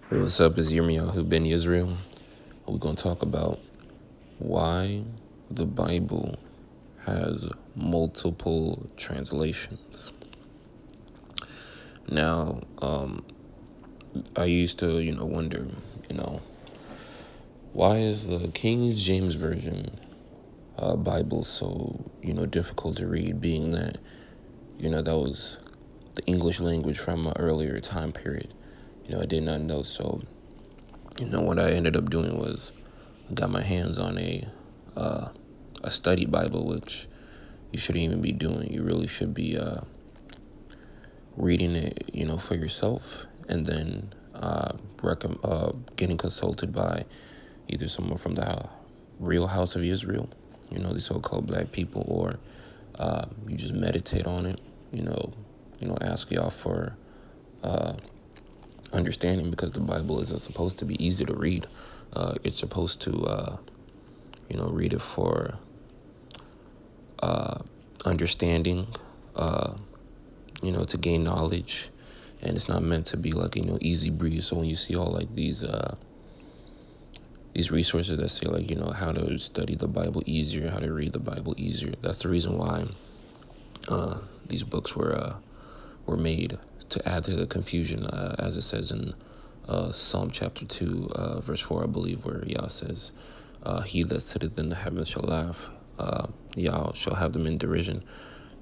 Hey, what's up? It's Yirmiyahu Ben Israel. We're going to talk about why the Bible has multiple translations. Now, I used to, wonder, why is the King James Version Bible so, difficult to read, being that, that was the English language from an earlier time period. I did not know. So, what I ended up doing was I got my hands on a study Bible, which you shouldn't even be doing. You really should be reading it, for yourself, and then getting consulted by either someone from the Real House of Israel, the so-called black people, or you just meditate on it, ask y'all for understanding, because the Bible isn't supposed to be easy to read. It's supposed to, read it for understanding, to gain knowledge, and it's not meant to be like, easy breeze. So when you see all like these resources that say like, how to study the Bible easier, how to read the Bible easier, that's the reason why these books were made, to add to the confusion, as it says in Psalm chapter 2, verse 4, I believe, where Yah says, he that sitteth in the heavens shall laugh, Yah shall have them in derision.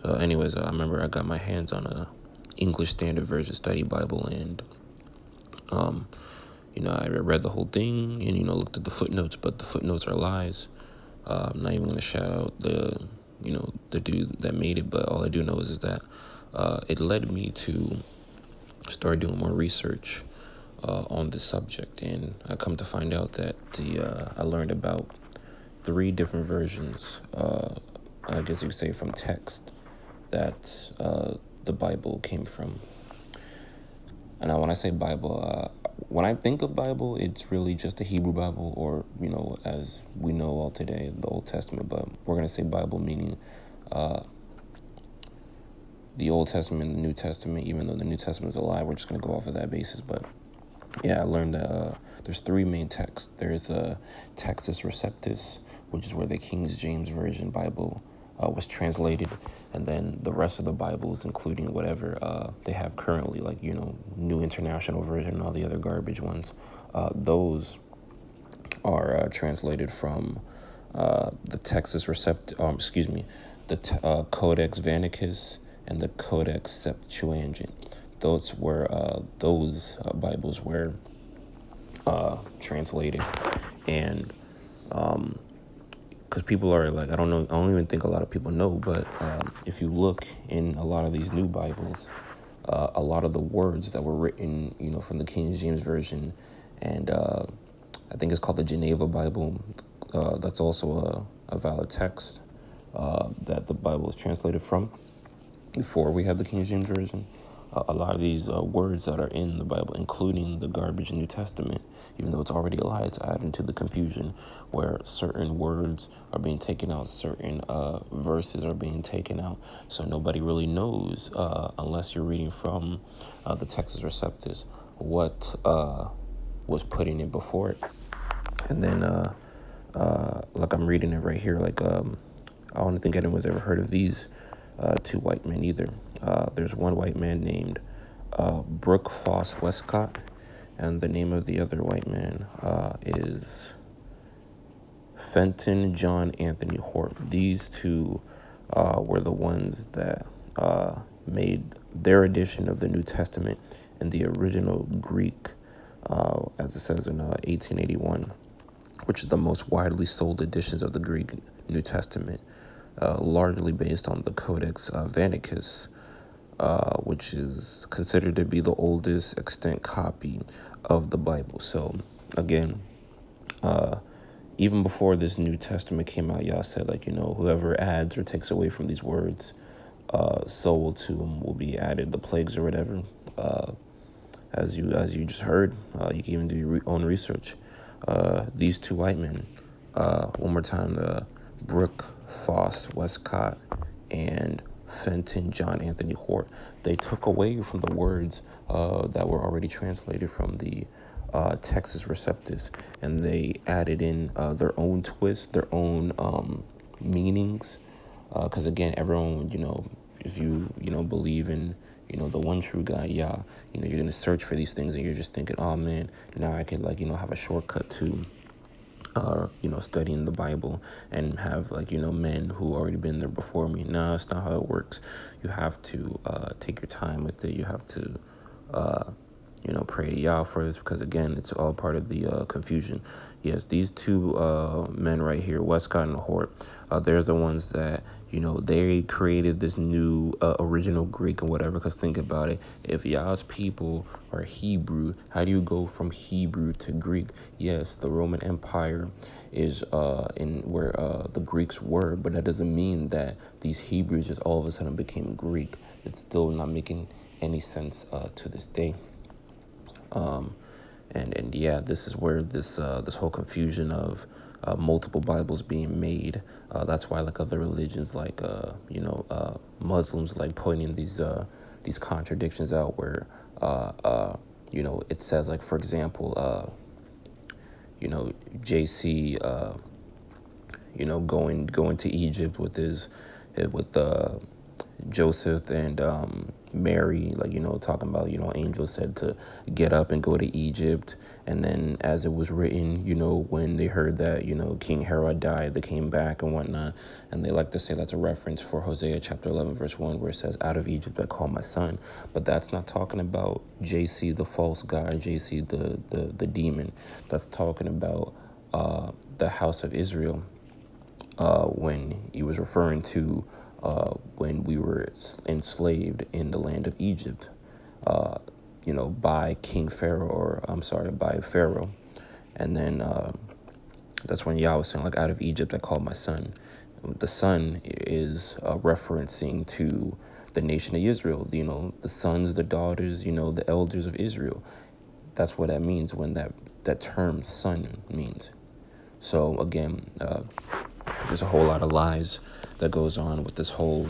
Anyways, I remember I got my hands on a English Standard Version study Bible, and I read the whole thing, and looked at the footnotes, but the footnotes are lies. I'm not even gonna shout out the dude that made it, but all I do know is that it led me to start doing more research on this subject, and I come to find out that I learned about 3 different versions, I guess you could say, from text that the Bible came from. And when I say Bible, when I think of Bible, it's really just the Hebrew Bible, or, as we know all today, the Old Testament. But we're going to say Bible meaning the Old Testament and the New Testament, even though the New Testament is a lie. We're just going to go off of that basis. But yeah, I learned that there's 3 main texts. There's Textus Receptus, which is where the King James Version Bible was translated, and then the rest of the Bibles, including whatever they have currently, like, New International Version and all the other garbage ones, those are translated from the Codex Vaticus and the Codex Septuagint. Those were Bibles were translated, and because people are like, I don't even think a lot of people know, but if you look in a lot of these new Bibles, a lot of the words that were written, from the King James Version, and I think it's called the Geneva Bible, that's also a valid text that the Bible is translated from, before we have the King James Version. A lot of these words that are in the Bible, including the garbage New Testament, even though it's already a lie, it's adding to the confusion, where certain words are being taken out, certain verses are being taken out. So nobody really knows, unless you're reading from the Textus Receptus, what was put in it before it. And then, like, I'm reading it right here, like, I don't think anyone's ever heard of these 2 white men either. There's one white man named Brooke Foss Westcott, and the name of the other white man is Fenton John Anthony Hort. These 2 were the ones that made their edition of the New Testament in the original Greek, as it says in 1881, which is the most widely sold editions of the Greek New Testament, largely based on the Codex Vaticus, which is considered to be the oldest extant copy of the Bible. So again, even before this New Testament came out, Yah said, like, whoever adds or takes away from these words, so will to them will be added the plagues or whatever. As you just heard, you can even do your own research. These 2 white men, one more time, Brooke Foss Westcott and Fenton John Anthony Hort. They took away from the words that were already translated from the Texas Receptus, and they added in their own twist, their own meanings. Because again, everyone, if you believe in, the one true God, Yah, you're gonna search for these things, and you're just thinking, oh man, now I could have a shortcut to studying the Bible and have men who already been there before me. No, that's not how it works. You have to take your time with it. You have to pray Yah for this, because again, it's all part of the confusion. Yes, these two men right here, Westcott and Hort, they're the ones that, they created this new original Greek and whatever. Because think about it. If Yah's people are Hebrew, how do you go from Hebrew to Greek? Yes, the Roman Empire is in where the Greeks were, but that doesn't mean that these Hebrews just all of a sudden became Greek. It's still not making any sense to this day. And yeah, this is where this whole confusion of multiple Bibles being made. That's why other religions Muslims pointing these contradictions out where it says for example JC going to Egypt with Joseph and Mary, talking about, angels said to get up and go to Egypt. And then as it was written, when they heard that, King Herod died, they came back and whatnot. And they like to say that's a reference for Hosea chapter 11, verse 1, where it says, out of Egypt I call my son. But that's not talking about JC, the false god, JC, the demon. That's talking about the house of Israel when he was referring to when we were enslaved in the land of Egypt, by King Pharaoh, by Pharaoh. And then that's when Yah was saying, out of Egypt I called my son. The son is referencing to the nation of Israel, the sons, the daughters, the elders of Israel. That's what that means when that term son means. So again, there's a whole lot of lies that goes on with this whole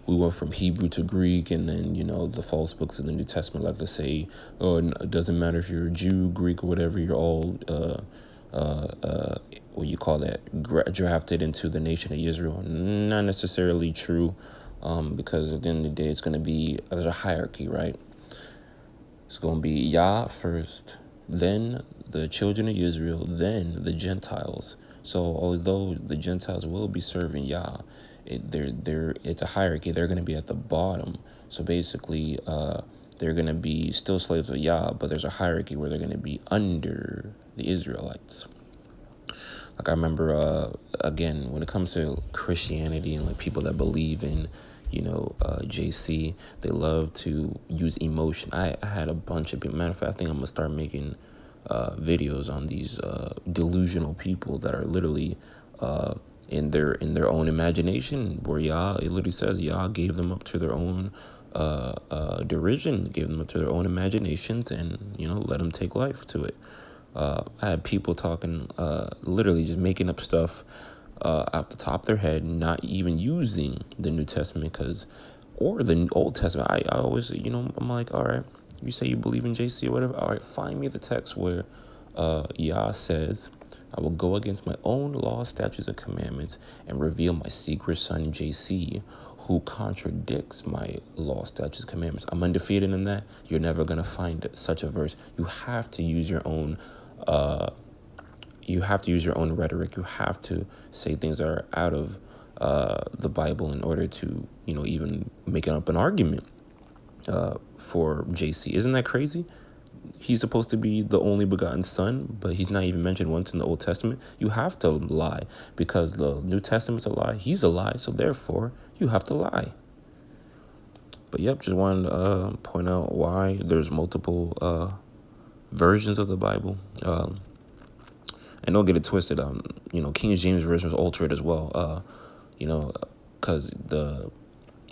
we went from Hebrew to Greek, and then the false books in the New Testament like to say, oh, it doesn't matter if you're a Jew, Greek, or whatever, you're all what you call that, drafted into the nation of Israel. Not necessarily true, because at the end of the day, it's going to be, there's a hierarchy, right? It's going to be Yah first, then the children of Israel, then the Gentiles. So although the Gentiles will be serving Yah, it's a hierarchy. They're going to be at the bottom. So basically, they're going to be still slaves of Yah, but there's a hierarchy where they're going to be under the Israelites. I remember, again, when it comes to Christianity and people that believe in, JC, they love to use emotion. I had a bunch of people. Matter of fact, I think I'm going to start making videos on these delusional people that are literally in their own imagination, where Yah, it literally says Yah gave them up to their own derision, gave them up to their own imaginations, and let them take life to it. I had people talking, literally just making up stuff off the top of their head, not even using the New Testament or the Old Testament. I always, I'm like, all right, you say you believe in JC or whatever. All right, find me the text where Yah says, I will go against my own law, statutes, and commandments and reveal my secret son, JC, who contradicts my law, statutes, commandments. I'm undefeated in that. You're never going to find such a verse. You have to use your own rhetoric. You have to say things that are out of the Bible in order to, even make up an argument for JC. Isn't that crazy? He's supposed to be the only begotten son, but he's not even mentioned once in the Old Testament. You have to lie because the New Testament's a lie. He's a lie, so therefore you have to lie. But yep, just wanted to point out why there's multiple versions of the Bible. And don't get it twisted. King James Version was altered as well. Because the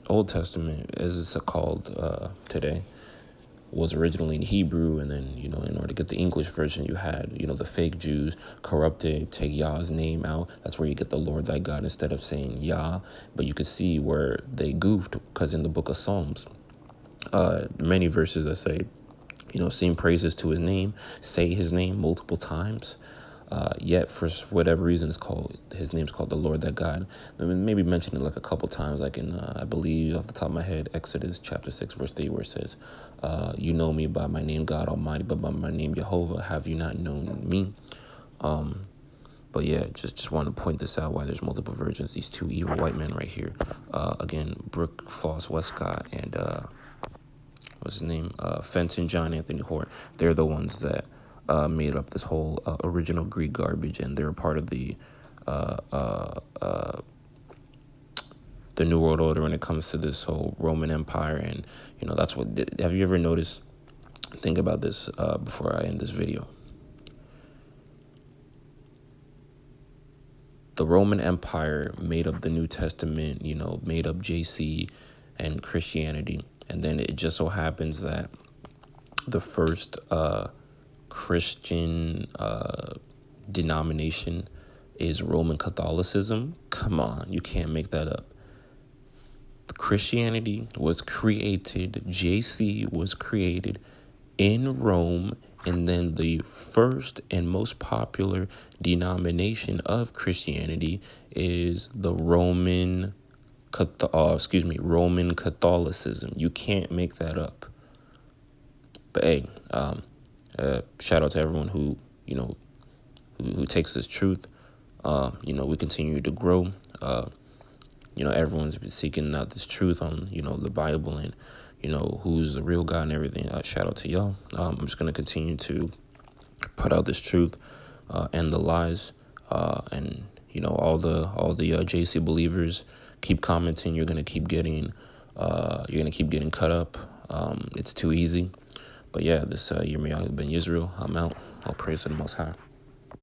Old Testament, as it's called today, was originally in Hebrew, and then, you know, in order to get the English version, you had, you know, the fake Jews corrupted, take Yah's name out. That's where you get the Lord thy God instead of saying Yah. But you could see where they goofed, because in the book of Psalms, many verses that say, you know, sing praises to his name, say his name multiple times. Yet for whatever reason, his name's called the Lord that God. I mean, maybe mention it like a couple times, like in, I believe off the top of my head, Exodus chapter 6, verse 3, where it says, you know me by my name, God Almighty, but by my name, Jehovah, have you not known me? But yeah, just want to point this out, why there's multiple versions. These two evil white men right here. Again, Brooke Foss Westcott and, what's his name? Fenton John Anthony Hort. They're the ones that made up this whole original Greek garbage, and they're a part of the New World Order when it comes to this whole Roman Empire. And, you know, that's what, have you ever noticed, think about this before I end this video. The Roman Empire made up the New Testament, you know, made up JC and Christianity. And then it just so happens that the first Christian denomination is Roman Catholicism. Come on, you can't make that up. Christianity was created, JC was created in Rome, and then the first and most popular denomination of Christianity is the Roman Catholicism. You can't make that up. But hey, shout out to everyone who, you know, who takes this truth. You know, we continue to grow. You know, everyone's been seeking out this truth on, you know, the Bible and, you know, who's the real God and everything. Shout out to y'all. I'm just going to continue to put out this truth and the lies. And, you know, all the JC believers, keep commenting. You're going to keep getting cut up. It's too easy. But yeah, this Yirmiyahu ben Yisrael, I'm out. All praise to the Most High.